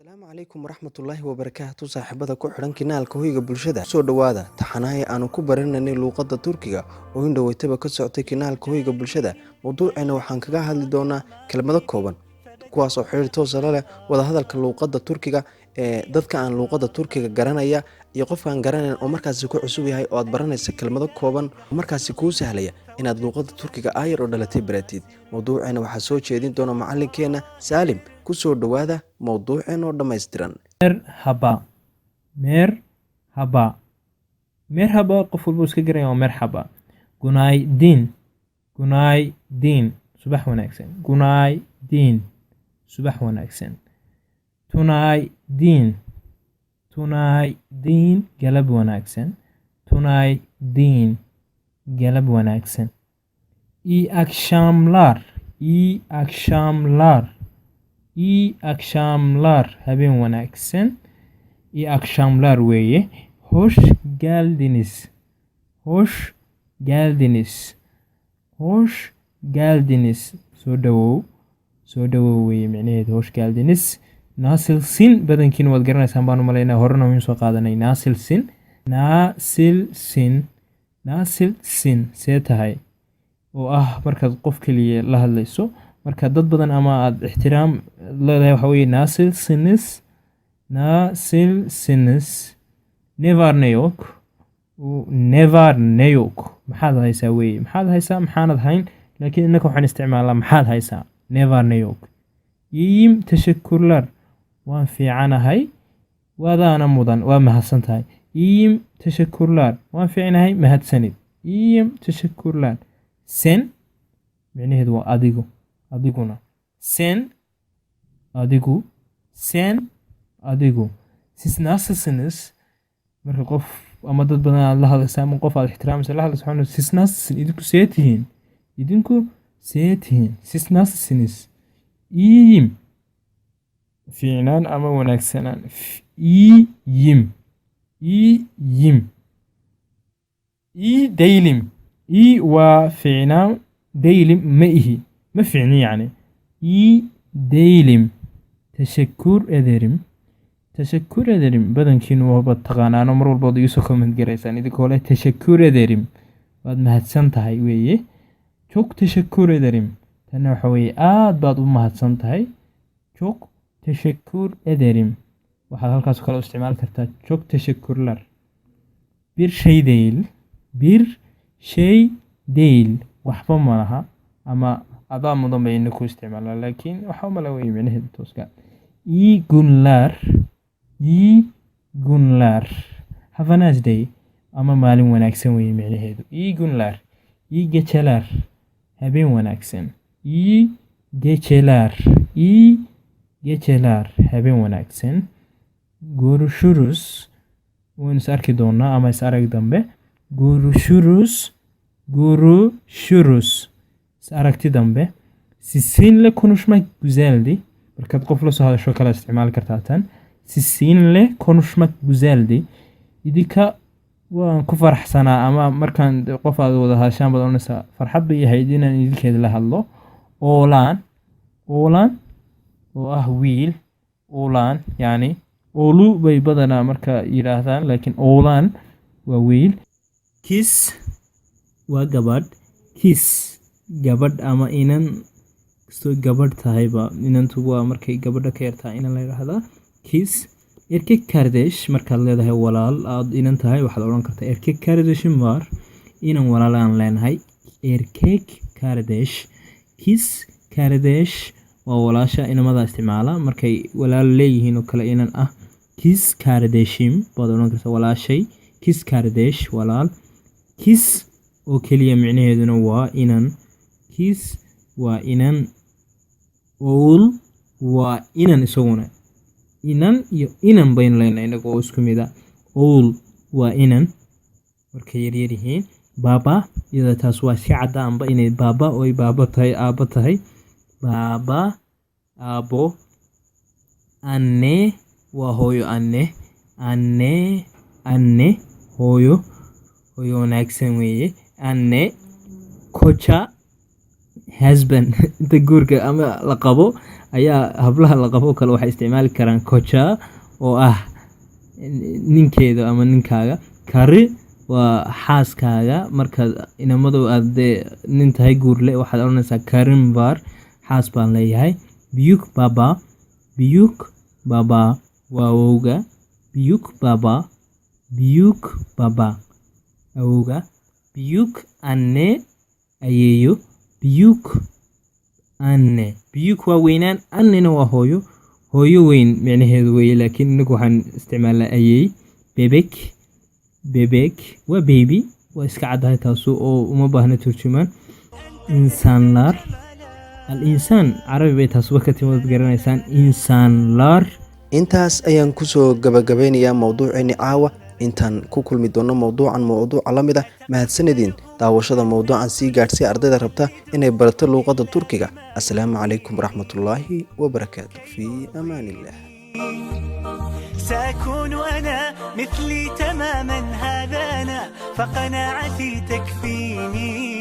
asalaamu calaykum waraxmatullaahi wabarakaatu saaxiibada ku xidhan kinaalka hoyga bulshada soo dhowaada taxanahay aanu ku barananay luuqadda turkiga oo in dhoweytaba ka socotay kinaalka hoyga bulshada mowduuceena waxaan kaga hadli doonaa kelmado kooban kuwaas oo xiriir toosa la leh wadahadalka luuqadda turkiga ee dadka aan luuqadda turkiga garanaya iyo qofkaan garanayn oo markaasi ku cusub yahay oo aad baranaysa kelmado kooban oo markaasi kuu sahlaya inaad luuqadda turkiga aayar oo dhalatay baratid mowduuceena waxaa soo jeedin doona macalinkeena saalim kusoo dhowaada mowduuceen oo dhammaystiran. Merhaba. Merhaba. Merhaba qof walba iska garaya waa merhaba. Günaydin. Günaydin. Subax wanaagsan. Günaydin. Subax wanaagsan. Tunaydin. Tunaydin. Galab wanaagsan. Tunaydin. Galab wanaagsan. İyi akşamlar. İyi akşamlar. İyi akşamlar. Habeen wanaagsan. İyi akşamlar weeye. Hoş geldiniz. Hoş geldiniz. Hoş geldiniz. Soo dhawow. Soo dhawow weeye micnaheedu hoş geldiniz. Nasılsın? Badankiina waad garanaysaan baan u malaynaa horena waynu soo qaadanay. Nasılsın? Nasılsın? Nasılsın? See tahay? oo ah markaad qof kaliya la hadlayso marka dad badan ama aad ixtiraam leedahay waxa weeye nasılsınız ne var ne yok ne var ne yok maxaad haysaa weeye maxaad haysaa maxaanad hayn laakiin innaka waxaan isticmaalaa maxaad haysaa ne var ne yok iyim teşekkürler waan fiicanahay waadaana mudan waa mahadsan tahay iyim teşekkürler waan fiicanahay mahadsanid iyim teşekkürler sen micnaheedu waa adigu adiguna sen adigu sen adigu siz nasılsınız marka qof ama dad badan aad la hadlaysa ama qof aad ixtiraamaysa la hadlaysa waxaa siz nasılsın idinku see tihiin siz nasılsınız iyiyim fiicnaan ama wanaagsanaan iyiyim iyi değilim iyi waa fiicnaan değilim ma ihi ma fiicni yani iyi değilim teşekkür ederim badankiinu waaba taqaanaano mar walba igu soo comment garaysaan idinkoo leh teşekkür ederim waad mahadsan tahay weeye çok teşekkür ederim tanna waxa weeye aad baad u mahadsan tahay çok teşekkür ederim waxaad halkaas kale u isticmaali kartaa çok teşekkürler bir şey değil waxba ma laha ama adaa mudan bayna ku isticmaalaa laakiin waxa uma la weeye micnaheedu tooska iyi günler have a nice day ama maalin wanaagsan weeye micnaheedu iyi günler iyi geceler habeen wanaagsan iyi geceler habeen wanaagsan görüşürüz waan is arki doonaa ama is arag dambe görüşürüz is aragti dambe sizinle konuşmak güzeldi markaad qof la soo hadasho kala isticmaali kartaa tan sizinle konuşmak güzeldi idinka waan ku faraxsanaa ama markaan qof aad wada hadashaan baad oranaysaa farxad bay ahayd inaan idinkeeda la hadlo oolaan oo ah wiil oolaan yani oolu bay badanaa marka yidhaahdaan laakiin oolaan waa wiil kiss waa gabadh ama inan kastoo gabadh tahayba inantu waa markay gabadha ka yartaa inan la yidhaahdaa kiss erkek kardeş markaad leedahay walaal aad inan tahay waxaad odhan kartaa erkek kardeşim var inan walaal aan leenahay erkek kardeş kiss kardeş waa walaasha inamada isticmaala markay walaal leeyihiin oo kale inan ah kiss kardeşim baad odhan kartaa walaashay kiss kardeş walaal kiss oo keliya micnaheeduna waa inan kiss waa inan owl waa inan isaguna inan iyo inan baynu leenahay inaga oo isku mid ah owl waa inan markay yaryar yihiin baaba iyada taas waa si cadda anba inay baaba oy baaba tahay aabba tahay baaba aabo anne waa hooyo anne hooyo wanaagsan weeye anne kocha husband inta guurka ama la qabo ayaa hablaha la qabo kale waxay isticmaali karaan kocha oo ah ninkeeda ama ninkaaga. Kari waa xaaskaaga, marka inamadu aad nin tahay guurle waxaad oranaysaa karim var, xaas baan leeyahay. Biyuk baba waa awowga. Biyuk baba awowga. Biyuk anne ayeeyo. Biyuk waa weynaan, annena waa hooyo weyn micnaheedu weeye, laakiin inagu waxaan isticmaalnaa ayeey. bebek waa baby, waa iska caddahay taasu oo uma baahna turjumaan. Insanlar, al insaan carabi bay taasuba ka timid garanaysaan. Insanlar. intaas ayaan kusoo gabagabeynayaa mowduuceeni caawa. intaan ku kulmi doono mowduuca la mid ah, mahadsanediin daawashada mowduucan sii gaadhsii ardayda rabta inay barato luuqadda turkiga. assalaamu calaykum waraxmatullaahi wabarakaatu. fii amaan illah. سأكون أنا مثلي تماما، هذا أنا فقناعتي تكفيني.